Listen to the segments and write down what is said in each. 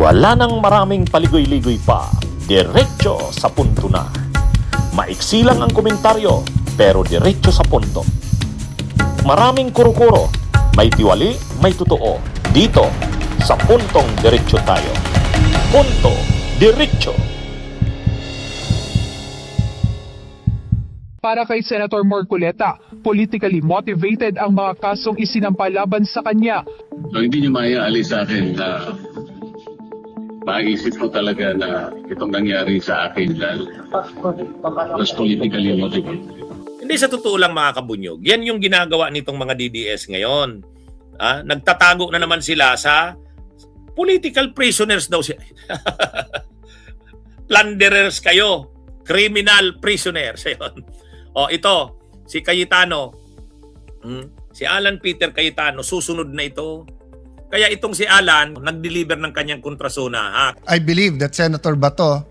Wala nang maraming paligoy-ligoy pa, diretso sa punto na. Maiksi lang ang komentaryo, pero diretso sa punto. Maraming kuro-kuro, may tiwali, may totoo. Dito, sa puntong diretso tayo. Punto, diretso. Para kay Senator Marcoleta, politically motivated ang mga kasong isinampa laban sa kanya. So, hindi niyo maiaalis sa akin na maisip ko talaga na itong nangyari sa akin dahil was politically motivated. Hindi, sa totoo lang mga kabunyog, yan yung ginagawa nitong mga DDS ngayon. Nagtatago na naman sila sa political prisoners daw siya. Plunderers kayo. Criminal prisoners. O ito, si Cayetano, si Alan Peter Cayetano, susunod na ito. Kaya itong si Alan, nag-deliver ng kanyang kontrasona. Ha? I believe that Senator Bato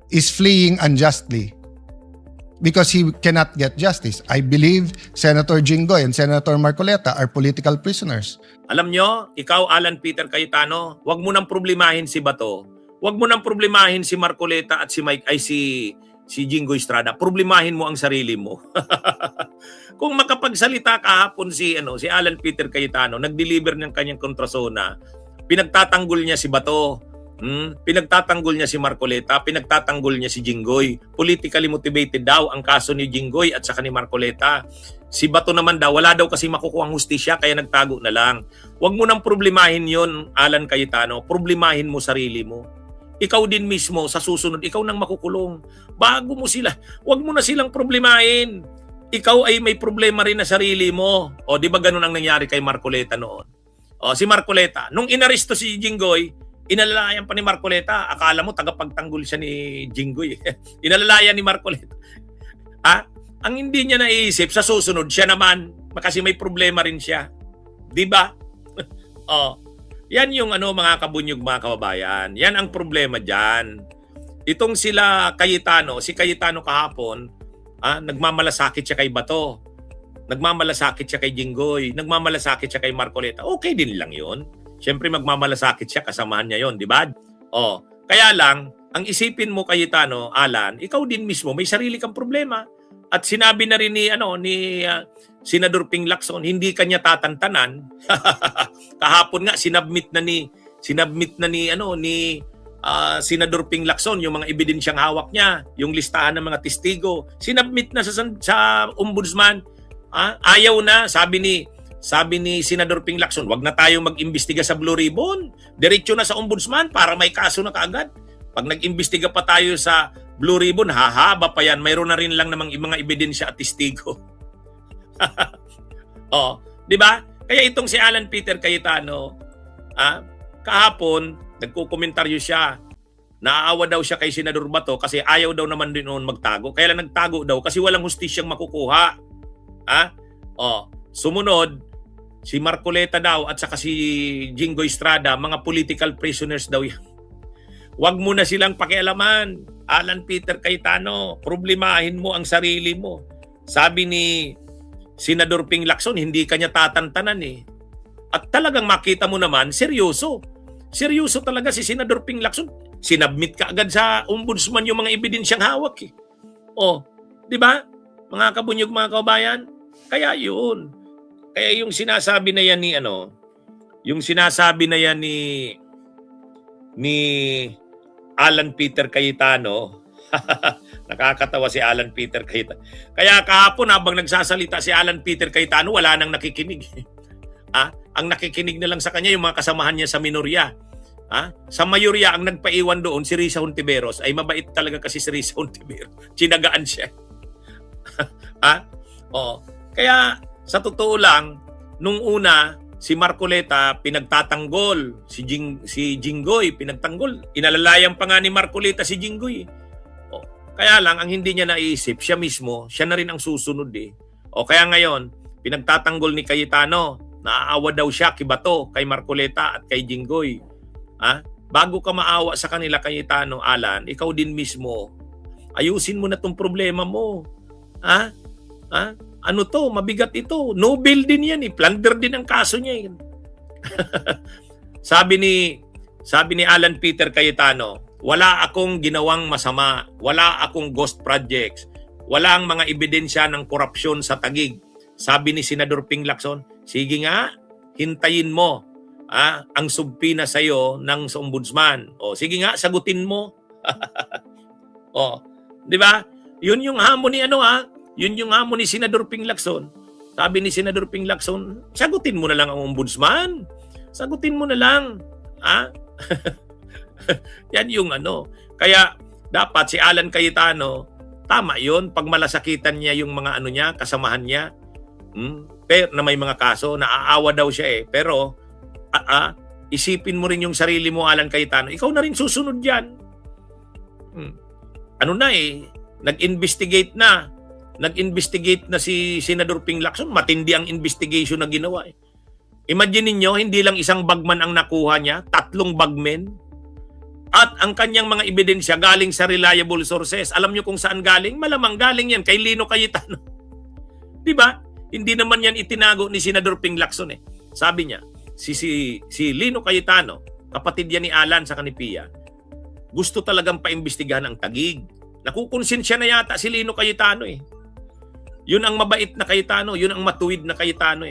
is fleeing unjustly because he cannot get justice. I believe Senator Jinggoy and Senator Marcoleta are political prisoners. Alam nyo, ikaw Alan Peter Cayetano, wag mo nang problemahin si Bato. Wag mo nang problemahin si Marcoleta at si Mike ay si Jinggoy Estrada. Problemahin mo ang sarili mo. Kung makapagsalita kahapon si Alan Peter Cayetano, nag-deliver ng kanyang kontrasona, pinagtatanggol niya si Bato, pinagtatanggol niya si Marcoleta, pinagtatanggol niya si Jinggoy. Politically motivated daw ang kaso ni Jinggoy at saka ni Marcoleta. Si Bato naman daw, wala daw kasi makukuhang hustisya kaya nagtago na lang. Huwag mo nang problemahin yon, Alan Cayetano. Problemahin mo sarili mo. Ikaw din mismo sa susunod, ikaw nang makukulong. Bago mo sila, huwag mo na silang problemahin. Ikaw ay may problema rin na sarili mo. O di ba ganun ang nangyari kay Marcoleta noon? O si Marcoleta, nung inaresto si Jinggoy, inalalayan pa ni Marcoleta. Akala mo tagapagtanggol siya ni Jinggoy. Inalalayan ni Marcoleta. Ang hindi niya naisip, sa susunod, siya naman, kasi may problema rin siya. Di ba? Yan yung mga kabunyog, mga kababayan. Yan ang problema dyan. Itong sila Cayetano, si Cayetano kahapon, nagmamalasakit siya kay Bato. Nagmamalasakit siya kay Jinggoy. Nagmamalasakit siya kay Marcoleta. Okay din lang yun. Siyempre magmamalasakit siya, kasamahan niya yon, di ba? Kaya lang, ang isipin mo Cayetano, Alan, ikaw din mismo, may sarili kang problema. At sinabi na rin ni Senador Ping Lacson, hindi kanya tatantanan. Kahapon nga sinubmit na ni Senador Ping Lacson yung mga ebidensyang hawak niya, yung listahan ng mga testigo. Sinubmit na sa ombudsman. Ayaw na, sabi ni Senador Ping Lacson, wag na tayo mag-imbestiga sa Blue Ribbon. Diretso na sa ombudsman para may kaso na kaagad. Pag nag-imbestiga pa tayo sa Blue Ribbon, hahaba pa yan. Mayroon na rin lang namang mga ebidensya at testigo. Di ba? Kaya itong si Alan Peter Cayetano, kahapon, nagkukomentaryo siya. Naaawa daw siya kay Senador Bato kasi ayaw daw naman din noon magtago. Kaya lang nagtago daw kasi walang hustisyang makukuha. Sumunod, si Marcoleta daw at saka si Jinggoy Estrada, mga political prisoners daw yan. Huwag mo na silang pakialaman. Alan Peter Cayetano, problemahin mo ang sarili mo. Sabi ni Senador Ping Lacson, hindi kanya tatantanan eh. At talagang makita mo naman, seryoso. Seryoso talaga si Senador Ping Lacson. Sinubmit ka agad sa ombudsman yung mga ebidensyang hawak eh. Di ba? Mga kabunyog, mga kababayan. Kaya yun. Kaya yung sinasabi na yan ni Alan Peter Cayetano, nakakatawa si Alan Peter Cayetano. Kaya kahapon habang nagsasalita si Alan Peter Cayetano, wala nang nakikinig. Ang nakikinig na lang sa kanya yung mga kasamahan niya sa minorya. Sa mayorya, ang nagpaiwan doon si Risa Hontiveros. Ay mabait talaga kasi si Risa Hontiveros. Tsinagaan siya. Kaya sa totoo lang, nung una, si Marcoleta pinagtatanggol, si Jinggoy pinagtanggol. Inalalayan pa nga ni Marcoleta si Jinggoy. Kaya lang, ang hindi niya naisip, siya mismo, siya na rin ang susunod eh. Kaya ngayon, pinagtatanggol ni Cayetano, naaawa daw siya kay Bato, kay Marcoleta at kay Jinggoy. Bago ka maawa sa kanila, Cayetano, Alan, ikaw din mismo, ayusin mo na tong problema mo. Ano to? Mabigat ito. Nobel din yan eh. Plunder din ang kaso niya. Sabi Sabi ni Alan Peter Cayetano, wala akong ginawang masama, wala akong ghost projects, wala ang mga ebidensya ng korupsyon sa Taguig. Sabi ni Senador Ping Lacson, sige nga, hintayin mo ang subpina sa'yo ng ombudsman. O, sige nga, sagutin mo. O, di ba? Yun yung hamon ni yun yung hamon ni Senador Ping Lacson. Sabi ni Senador Ping Lacson, sagutin mo na lang ang ombudsman. Sagutin mo na lang. Yan yung Kaya dapat si Alan Cayetano, tama yun, pag malasakitan niya yung mga niya, kasamahan niya, pero na may mga kaso, naaawa daw siya Pero, isipin mo rin yung sarili mo, Alan Cayetano. Ikaw na rin susunod dyan. Nag-investigate na si Senador Ping Lacson. Matindi ang investigation na ginawa Imagine ninyo, hindi lang isang bagman ang nakuha niya, 3 bagmen. At ang kanyang mga ebidensya galing sa reliable sources. Alam niyo kung saan galing? Malamang galing yan kay Lino Cayetano. Di ba? Hindi naman yan itinago ni Senador Ping Lacson Sabi niya, si Lino Cayetano, kapatid yan ni Alan sa kanipia, gusto talagang paimbestigahan ang Taguig. Nakukonsensya na yata si Lino Cayetano Yun ang mabait na Cayetano, yun ang matuwid na Cayetano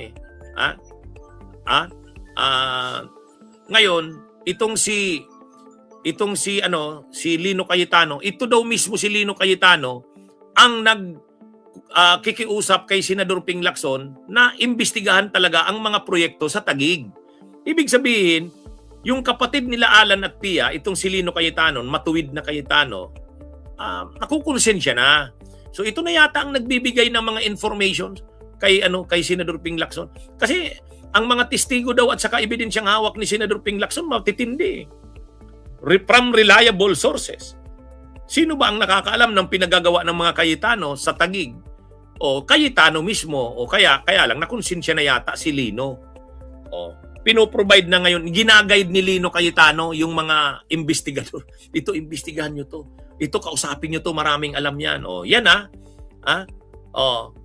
Ngayon, itong si Lino Cayetano, ito daw mismo si Lino Cayetano ang kikiusap kay Senador Ping Lacson na imbestigahan talaga ang mga proyekto sa Taguig. Ibig sabihin, yung kapatid nila Alan at Pia, itong si Lino Cayetano, matuwid na Cayetano, nakukonsensya na. So ito na yata ang nagbibigay ng mga information kay Senador Ping Lacson. Kasi ang mga testigo daw at saka ebidensyang hawak ni Senador Ping Lacson matitindi. From reliable sources. Sino ba ang nakakaalam ng pinagagawa ng mga Cayetano sa Taguig? O Cayetano mismo, o kaya lang nakonsensya na yata si Lino. O pinoprovide na ngayon, ginaguide ni Lino Cayetano yung mga investigador. Ito, imbestigahan nyo to. Ito, kausapin nyo to, maraming alam yan. O yan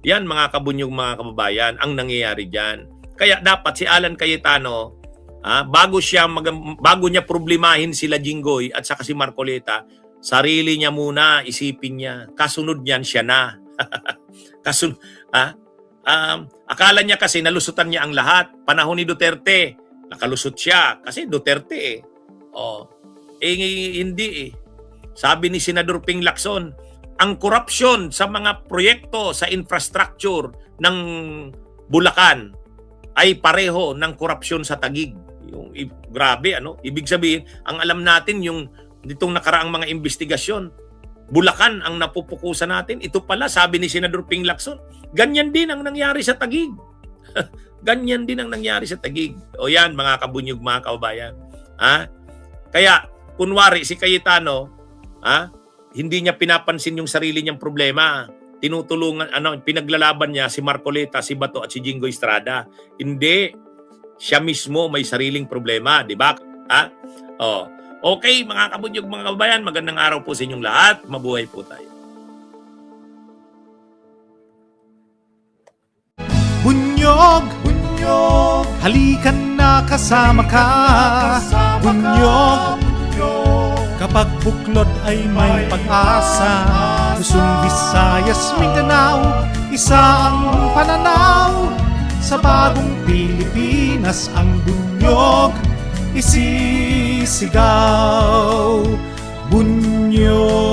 yan mga kabunyog, mga kababayan, ang nangyayari dyan. Kaya dapat si Alan Cayetano, bago niya problemahin sila Jinggoy at saka si Marcoleta, sarili niya muna, isipin niya. Kasunod niyan siya na. Akala niya kasi nalusutan niya ang lahat. Panahon ni Duterte, nakalusot siya kasi Duterte hindi Sabi ni Senador Ping Lacson, ang korupsyon sa mga proyekto sa infrastructure ng Bulacan ay pareho ng korupsyon sa Taguig. Grabe, Ibig sabihin, ang alam natin yung ditong nakaraang mga investigasyon, Bulacan ang napupukusan natin. Ito pala, sabi ni Senador Ping Lacson, ganyan din ang nangyari sa Taguig. Ganyan din ang nangyari sa Taguig. O yan, mga kabunyog, mga kababayan. Kaya, kunwari, si Cayetano, hindi niya pinapansin yung sarili niyang problema. Tinutulungan, pinaglalaban niya si Marcoleta, si Bato at si Jinggoy Estrada. Hindi. Siya mismo may sariling problema, di ba? Okay, mga kabunyog, mga kababayan, magandang araw po sa inyong lahat. Mabuhay po tayo. Bunyog, halikan na kasama ka. Bunyog, kapag buklod ay may pag-asa. Luzon, Visayas, Mindanao, isa ang pananaw. Sa bagong Pilipinas ang bunyog isisigaw. Bunyog.